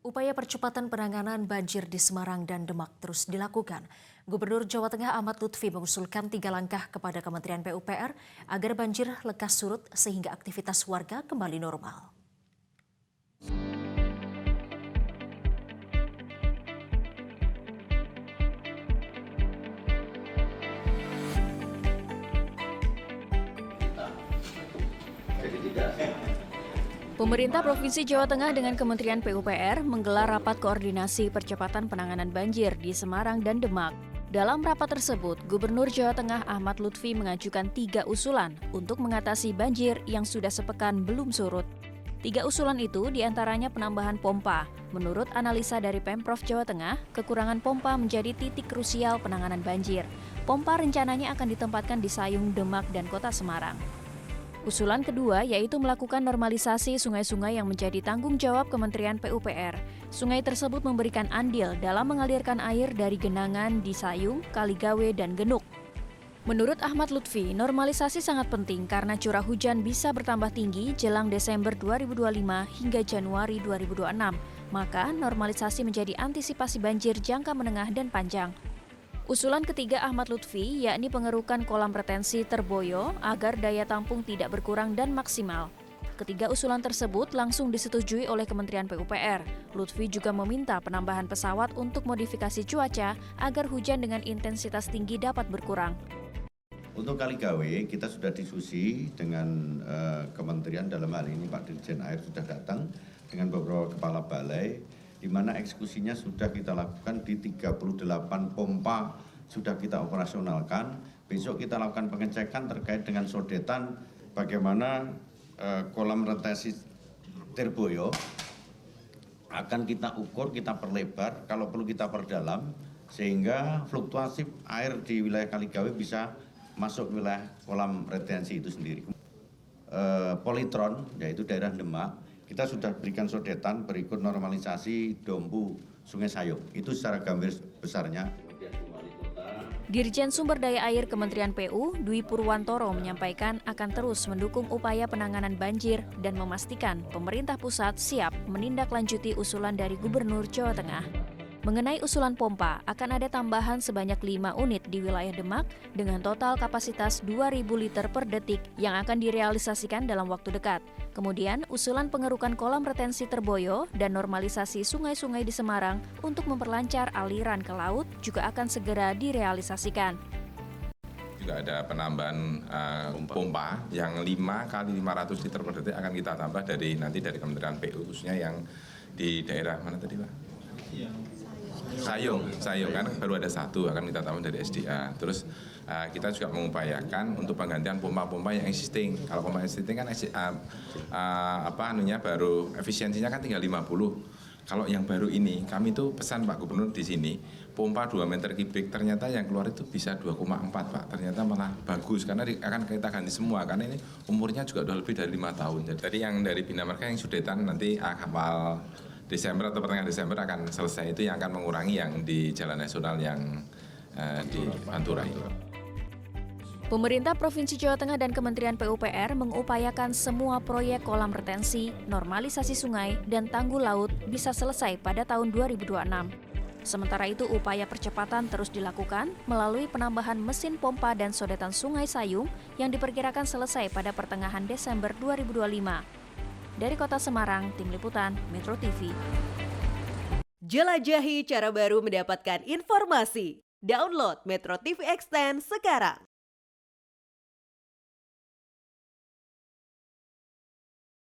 Upaya percepatan penanganan banjir di Semarang dan Demak terus dilakukan. Gubernur Jawa Tengah Ahmad Lutfi mengusulkan 3 langkah kepada Kementerian PUPR agar banjir lekas surut sehingga aktivitas warga kembali normal. Pemerintah Provinsi Jawa Tengah dengan Kementerian PUPR menggelar rapat koordinasi percepatan penanganan banjir di Semarang dan Demak. Dalam rapat tersebut, Gubernur Jawa Tengah Ahmad Lutfi mengajukan 3 usulan untuk mengatasi banjir yang sudah sepekan belum surut. 3 usulan itu diantaranya penambahan pompa. Menurut analisa dari Pemprov Jawa Tengah, kekurangan pompa menjadi titik krusial penanganan banjir. Pompa rencananya akan ditempatkan di Sayung, Demak, dan Kota Semarang. Usulan kedua yaitu melakukan normalisasi sungai-sungai yang menjadi tanggung jawab Kementerian PUPR. Sungai tersebut memberikan andil dalam mengalirkan air dari genangan di Sayung, Kaligawe, dan Genuk. Menurut Ahmad Lutfi, normalisasi sangat penting karena curah hujan bisa bertambah tinggi jelang Desember 2025 hingga Januari 2026. Maka normalisasi menjadi antisipasi banjir jangka menengah dan panjang. Usulan ketiga Ahmad Lutfi yakni pengerukan kolam retensi Terboyo agar daya tampung tidak berkurang dan maksimal. Ketiga usulan tersebut langsung disetujui oleh Kementerian PUPR. Lutfi juga meminta penambahan pesawat untuk modifikasi cuaca agar hujan dengan intensitas tinggi dapat berkurang. Untuk Kaligawe kita sudah diskusi dengan kementerian, dalam hal ini Pak Dirjen Air sudah datang dengan beberapa kepala balai, di mana eksekusinya sudah kita lakukan di 38 pompa sudah kita operasionalkan. Besok kita lakukan pengecekan terkait dengan sodetan bagaimana kolam retensi Terboyo akan kita ukur, kita perlebar, kalau perlu kita perdalam, sehingga fluktuasi air di wilayah Kaligawe bisa masuk wilayah kolam retensi itu sendiri. Politron, yaitu daerah Demak, kita sudah berikan sodetan berikut normalisasi Dompu Sungai Sayung. Itu secara gambar besarnya. Dirjen Sumber Daya Air Kementerian PU, Dwi Purwantoro menyampaikan akan terus mendukung upaya penanganan banjir dan memastikan pemerintah pusat siap menindaklanjuti usulan dari Gubernur Jawa Tengah. Mengenai usulan pompa, akan ada tambahan sebanyak 5 unit di wilayah Demak dengan total kapasitas 2.000 liter per detik yang akan direalisasikan dalam waktu dekat. Kemudian, usulan pengerukan kolam retensi Terboyo dan normalisasi sungai-sungai di Semarang untuk memperlancar aliran ke laut juga akan segera direalisasikan. Juga ada penambahan pompa yang 5 kali 500 liter per detik akan kita tambah dari Kementerian PU, khususnya yang di daerah mana tadi Pak? Sayung kan baru ada 1 akan kita tambah dari SDA. Terus kita juga mengupayakan untuk penggantian pompa-pompa yang existing. Kalau pompa existing kan baru efisiensinya kan tinggal 50. Kalau yang baru ini kami tuh pesan Pak Gubernur di sini pompa 2 meter kubik, ternyata yang keluar itu bisa 2,4 Pak. Ternyata malah bagus karena akan kita ganti semua karena ini umurnya juga udah lebih dari 5 tahun. Jadi yang dari Bina Marga yang sudetan nanti awal Desember atau pertengahan Desember akan selesai, itu yang akan mengurangi yang di Jalan Nasional yang di Pantura itu. Pemerintah Provinsi Jawa Tengah dan Kementerian PUPR mengupayakan semua proyek kolam retensi, normalisasi sungai, dan tanggul laut bisa selesai pada tahun 2026. Sementara itu, upaya percepatan terus dilakukan melalui penambahan mesin pompa dan sodetan Sungai Sayung yang diperkirakan selesai pada pertengahan Desember 2025. Dari Kota Semarang, Tim Liputan, Metro TV. Jelajahi cara baru mendapatkan informasi. Download Metro TV Extend sekarang.